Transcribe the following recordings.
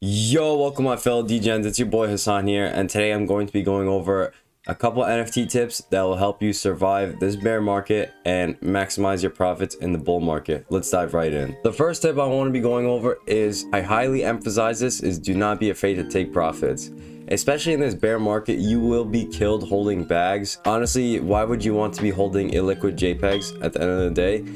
Yo, welcome my fellow DGens, it's your boy Hassan here, and today I'm going to be going over a couple NFT tips that will help you survive this bear market and maximize your profits in the bull market. Let's dive right in. The first tip I want to be going over is, I highly emphasize this, is do not be afraid to take profits. Especially in this bear market, you will be killed holding bags. Honestly, why would you want to be holding illiquid JPEGs at the end of the day?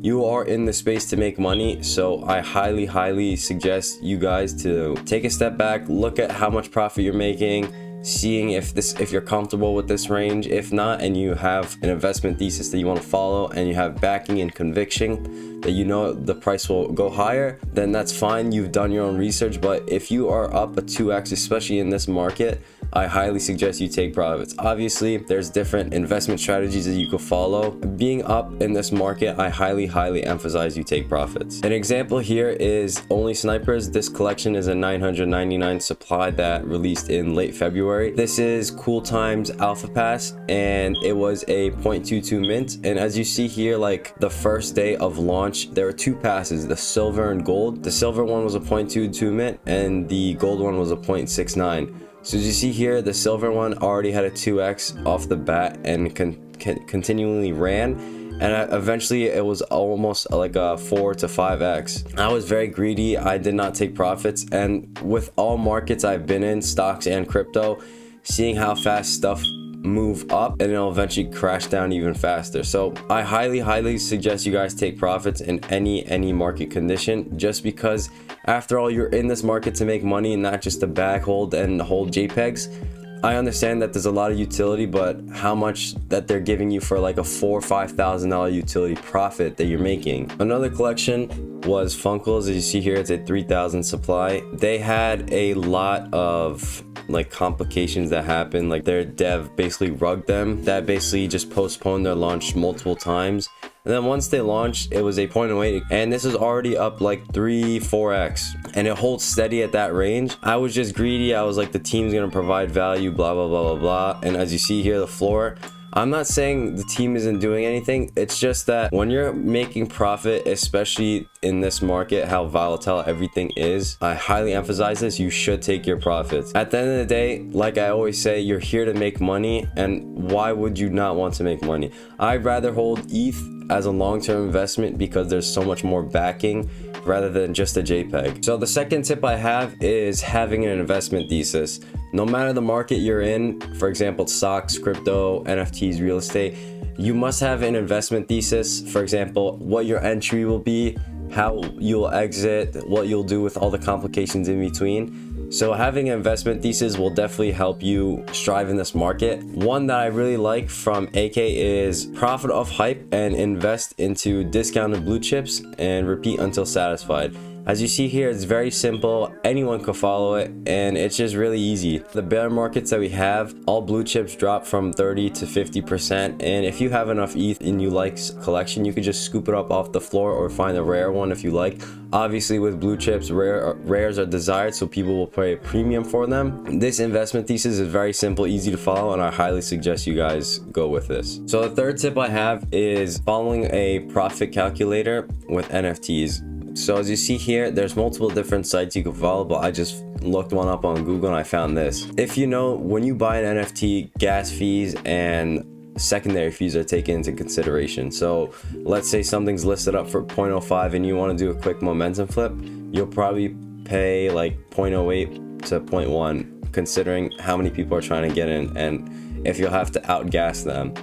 You are in the space to make money, so I highly suggest you guys to take a step back, look at how much profit you're making, seeing if you're comfortable with this range. If not, and you have an investment thesis that you want to follow and you have backing and conviction that you know the price will go higher, then that's fine, you've done your own research. But if you are up a 2x, especially in this market, I highly suggest you take profits. Obviously, there's different investment strategies that you could follow. Being up in this market, I highly emphasize you take profits. An example here is Only Snipers. This collection is a 999 supply that released in late February. This is Cool Times Alpha Pass, and it was a 0.22 mint. And as you see here, like the first day of launch, there were two passes, the silver and gold. The silver one was a 0.22 mint, and the gold one was a 0.69. So as you see here, the silver one already had a 2x off the bat and continually ran, and eventually it was almost like a 4 to 5x. I was very greedy. I did not take profits, and with all markets I've been in, stocks and crypto, seeing how fast stuff move up and it'll eventually crash down even faster. So I highly suggest you guys take profits in any market condition, just because after all, you're in this market to make money and not just to bag hold and hold JPEGs. I understand that there's a lot of utility, but how much that they're giving you for like a $4,000 or $5,000 utility profit that you're making. Another collection was Funkles. As you see here, it's a 3,000 supply. They had a lot of like complications that happened, like their dev basically rugged them. That basically just postponed their launch multiple times. And then once they launched, it was a 0.08, and this is already up like 3-4x, and it holds steady at that range. I was just greedy. I was like, the team's gonna provide value, blah blah. And as you see here, the floor, I'm not saying the team isn't doing anything. It's just that when you're making profit, especially in this market, how volatile everything is, I highly emphasize this, you should take your profits. At the end of the day, like I always say, you're here to make money, and why would you not want to make money? I'd rather hold ETH as a long-term investment because there's so much more backing rather than just a JPEG. So the second tip I have is having an investment thesis. No matter the market you're in, for example, stocks, crypto, NFTs, real estate, you must have an investment thesis. For example, what your entry will be, how you'll exit, what you'll do with all the complications in between. So having an investment thesis will definitely help you strive in this market. One that I really like from AK is profit off hype and invest into discounted blue chips and repeat until satisfied. As you see here, it's very simple. Anyone could follow it, and it's just really easy. The bear markets that we have, all blue chips drop from 30 to 50%. And if you have enough ETH and you like collection, you could just scoop it up off the floor or find a rare one if you like. Obviously, with blue chips, rares are desired, so people will pay a premium for them. This investment thesis is very simple, easy to follow, and I highly suggest you guys go with this. So the third tip I have is following a profit calculator with NFTs. So as you see here, there's multiple different sites you can follow, but I just looked one up on Google and I found this. If you know, when you buy an NFT, gas fees and secondary fees are taken into consideration. So let's say something's listed up for 0.05 and you want to do a quick momentum flip, you'll probably pay like 0.08 to 0.1, considering how many people are trying to get in and if you'll have to outgas them.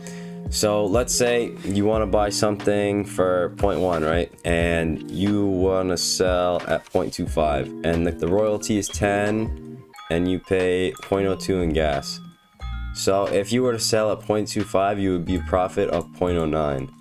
So let's say you want to buy something for 0.1, right? And you want to sell at 0.25, and the royalty is 10 and you pay 0.02 in gas. So if you were to sell at 0.25, you would be a profit of 0.09.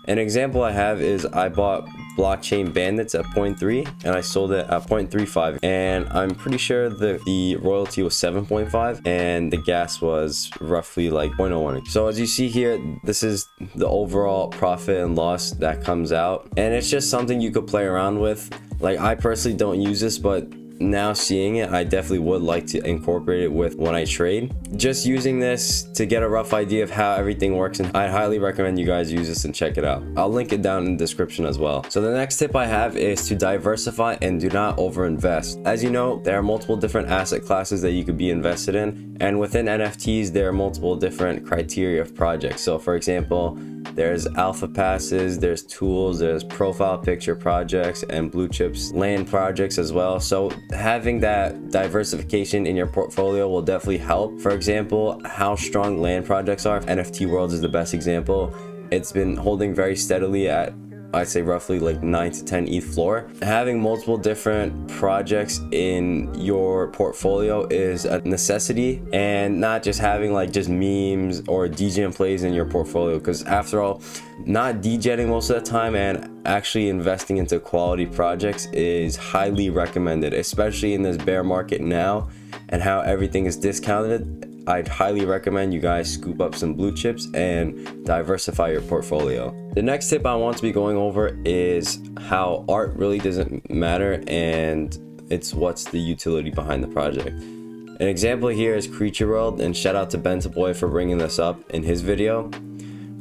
An example I have is I bought Blockchain Bandits at 0.3 and I sold it at 0.35, and I'm pretty sure the royalty was 7.5 and the gas was roughly like 0.01. So as you see here, this is the overall profit and loss that comes out, and it's just something you could play around with. Like, I personally don't use this, but now seeing it, I definitely would like to incorporate it with when I trade. Just using this to get a rough idea of how everything works, and I highly recommend you guys use this and check it out. I'll link it down in the description as well. So the next tip I have is to diversify and do not overinvest. As you know, there are multiple different asset classes that you could be invested in, and within NFTs there are multiple different criteria of projects. So for example, there's alpha passes, there's tools, there's profile picture projects, and blue chips land projects as well. So having that diversification in your portfolio will definitely help. For example, how strong land projects are, NFT Worlds is the best example. It's been holding very steadily at, I'd say, roughly like 9 to 10 ETH floor. Having multiple different projects in your portfolio is a necessity, and not just having like just memes or DGen plays in your portfolio, because after all, not DGenning most of the time and actually investing into quality projects is highly recommended, especially in this bear market now and how everything is discounted. I'd highly recommend you guys scoop up some blue chips and diversify your portfolio. The next tip I want to be going over is how art really doesn't matter, and it's what's the utility behind the project. An example here is Creature World, and shout out to Bentaboy for bringing this up in his video.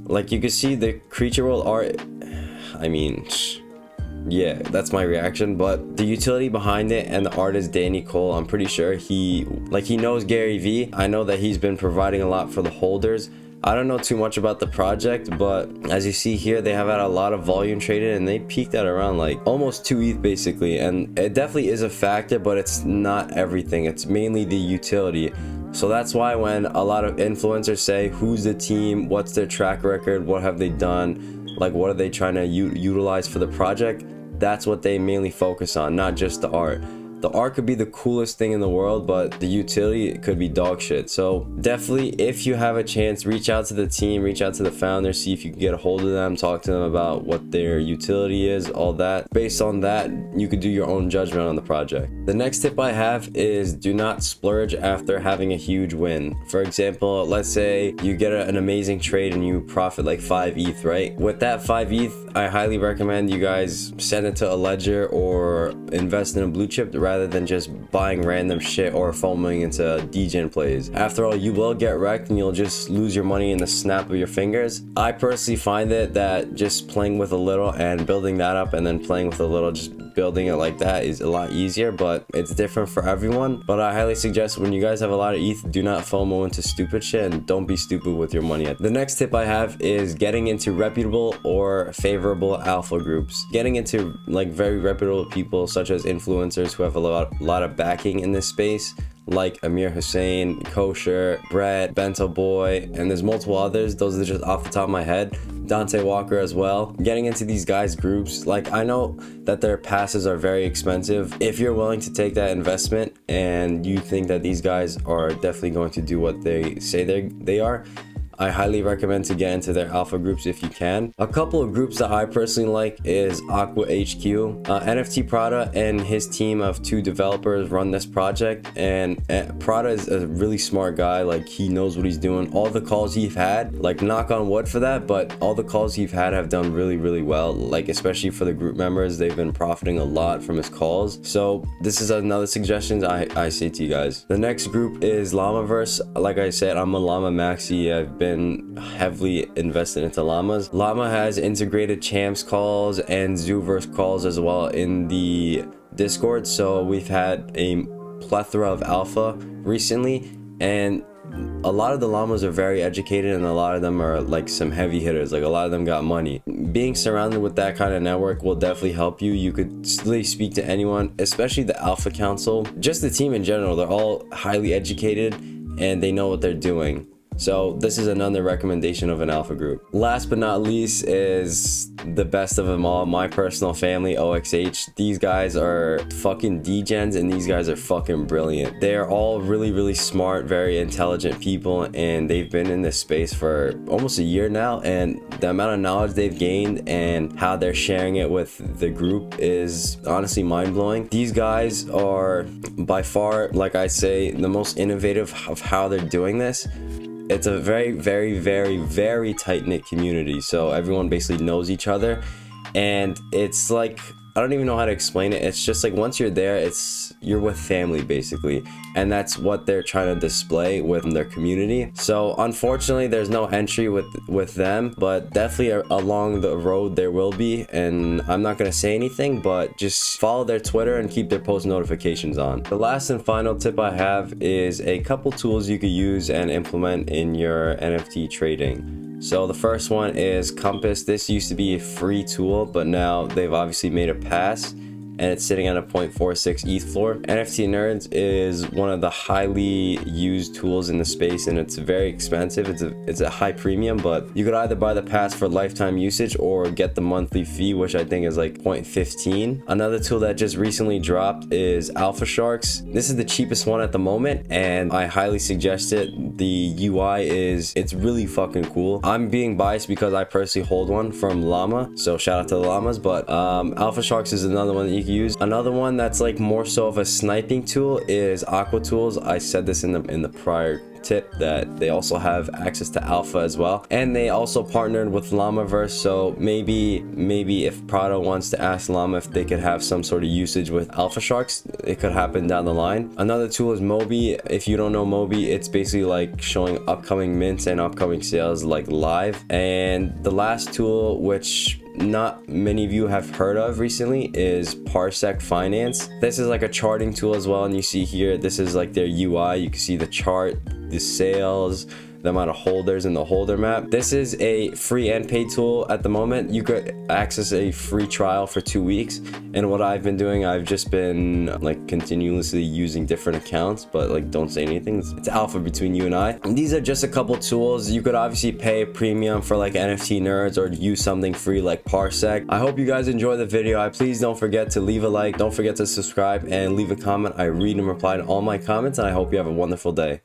Like you can see the Creature World art, I mean, yeah, that's my reaction. But the utility behind it, and the artist Danny Cole, I'm pretty sure he knows Gary Vee. I know that he's been providing a lot for the holders. I don't know too much about the project, but as you see here, they have had a lot of volume traded, and they peaked at around like almost 2 ETH basically. And it definitely is a factor, but it's not everything. It's mainly the utility. So that's why when a lot of influencers say who's the team, what's their track record, what have they done, like what are they trying to utilize for the project, that's what they mainly focus on, not just the art. The art could be the coolest thing in the world, but the utility could be dog shit. So definitely, if you have a chance, reach out to the team, reach out to the founders, see if you can get a hold of them, talk to them about what their utility is, all that. Based on that, you could do your own judgment on the project. The next tip I have is do not splurge after having a huge win. For example, let's say you get an amazing trade and you profit like 5 ETH, right? With that 5 ETH, I highly recommend you guys send it to a ledger or invest in a blue chip rather than just buying random shit or FOMOing into DGen plays. After all, you will get wrecked and you'll just lose your money in the snap of your fingers. I personally find it that just playing with a little and building that up, and then playing with a little, just building it like that, is a lot easier, but it's different for everyone. But I highly suggest when you guys have a lot of ETH, do not FOMO into stupid shit, and don't be stupid with your money. The next tip I have is getting into reputable or favorable alpha groups. Getting into like very reputable people such as influencers who have a lot of backing in this space, like Amir Hussein, Kosher, Brett, Bento Boy, and there's multiple others. Those are just off the top of my head. Dante Walker as well. Getting into these guys' groups, like I know that their passes are very expensive. If you're willing to take that investment and you think that these guys are definitely going to do what they say they are, I highly recommend to get into their alpha groups if you can. A couple of groups that I personally like is AquaHQ. NFT Prada and his team of 2 developers run this project, and Prada is a really smart guy. Like, he knows what he's doing. All the calls he's had, like, knock on wood for that, but all the calls he's had have done really, really well. Like, especially for the group members, they've been profiting a lot from his calls. So this is another suggestion I say to you guys. The next group is Llamaverse. Like I said, I'm a Llama maxi. I've been heavily invested into llamas. Llama has integrated champs calls and Zooverse calls as well in the Discord, so we've had a plethora of alpha recently, and a lot of the llamas are very educated, and a lot of them are like some heavy hitters. Like, a lot of them got money. Being surrounded with that kind of network will definitely help you. You could really speak to anyone, especially the Alpha Council, just the team in general. They're all highly educated and they know what they're doing. So this is another recommendation of an alpha group. Last but not least is the best of them all, my personal family, OXH. These guys are fucking degens, and these guys are fucking brilliant. They are all really, really smart, very intelligent people, and they've been in this space for almost a year now, and the amount of knowledge they've gained and how they're sharing it with the group is honestly mind-blowing. These guys are by far, like I say, the most innovative of how they're doing this. It's a very, very, very, very tight-knit community, so everyone basically knows each other, and it's like I don't even know how to explain it. It's just like once you're there, you're with family basically, and that's what they're trying to display with their community. So unfortunately there's no entry with them, but definitely along the road there will be, and I'm not going to say anything, but just follow their Twitter and keep their post notifications on. The last and final tip I have is a couple tools you could use and implement in your NFT trading. So the first one is Compass. This used to be a free tool, but now they've obviously made a pass, and it's sitting at a 0.46 ETH floor. NFT Nerds is one of the highly used tools in the space, and it's very expensive. It's a high premium, but you could either buy the pass for lifetime usage or get the monthly fee, which I think is like 0.15. Another tool that just recently dropped is Alpha Sharks. This is the cheapest one at the moment, and I highly suggest it. The UI it's really fucking cool. I'm being biased because I personally hold one from Llama, so shout out to the Llamas, but Alpha Sharks is another one that you can use. Another one that's like more so of a sniping tool is AquaHQ. I said this in the prior tip that they also have access to alpha as well, and they also partnered with Llamaverse, so maybe if Prado wants to ask Llama if they could have some sort of usage with Alpha Sharks, it could happen down the line. Another tool is Mobi. If you don't know Mobi, it's basically like showing upcoming mints and upcoming sales like live. And the last tool, which not many of you have heard of recently, is Parsec Finance. This is like a charting tool as well, and you see here, this is like their UI. You can see the chart, the sales, the amount of holders, and the holder map. This is a free and paid tool at the moment. You could access a free trial for 2 weeks, and what I've been doing, I've just been like continuously using different accounts, but like don't say anything, it's alpha between you and I. And these are just a couple tools. You could obviously pay a premium for like NFT Nerds or use something free like Parsec. I hope you guys enjoy the video. Please don't forget to leave a like, don't forget to subscribe, and leave a comment. I read and reply to all my comments, and I hope you have a wonderful day.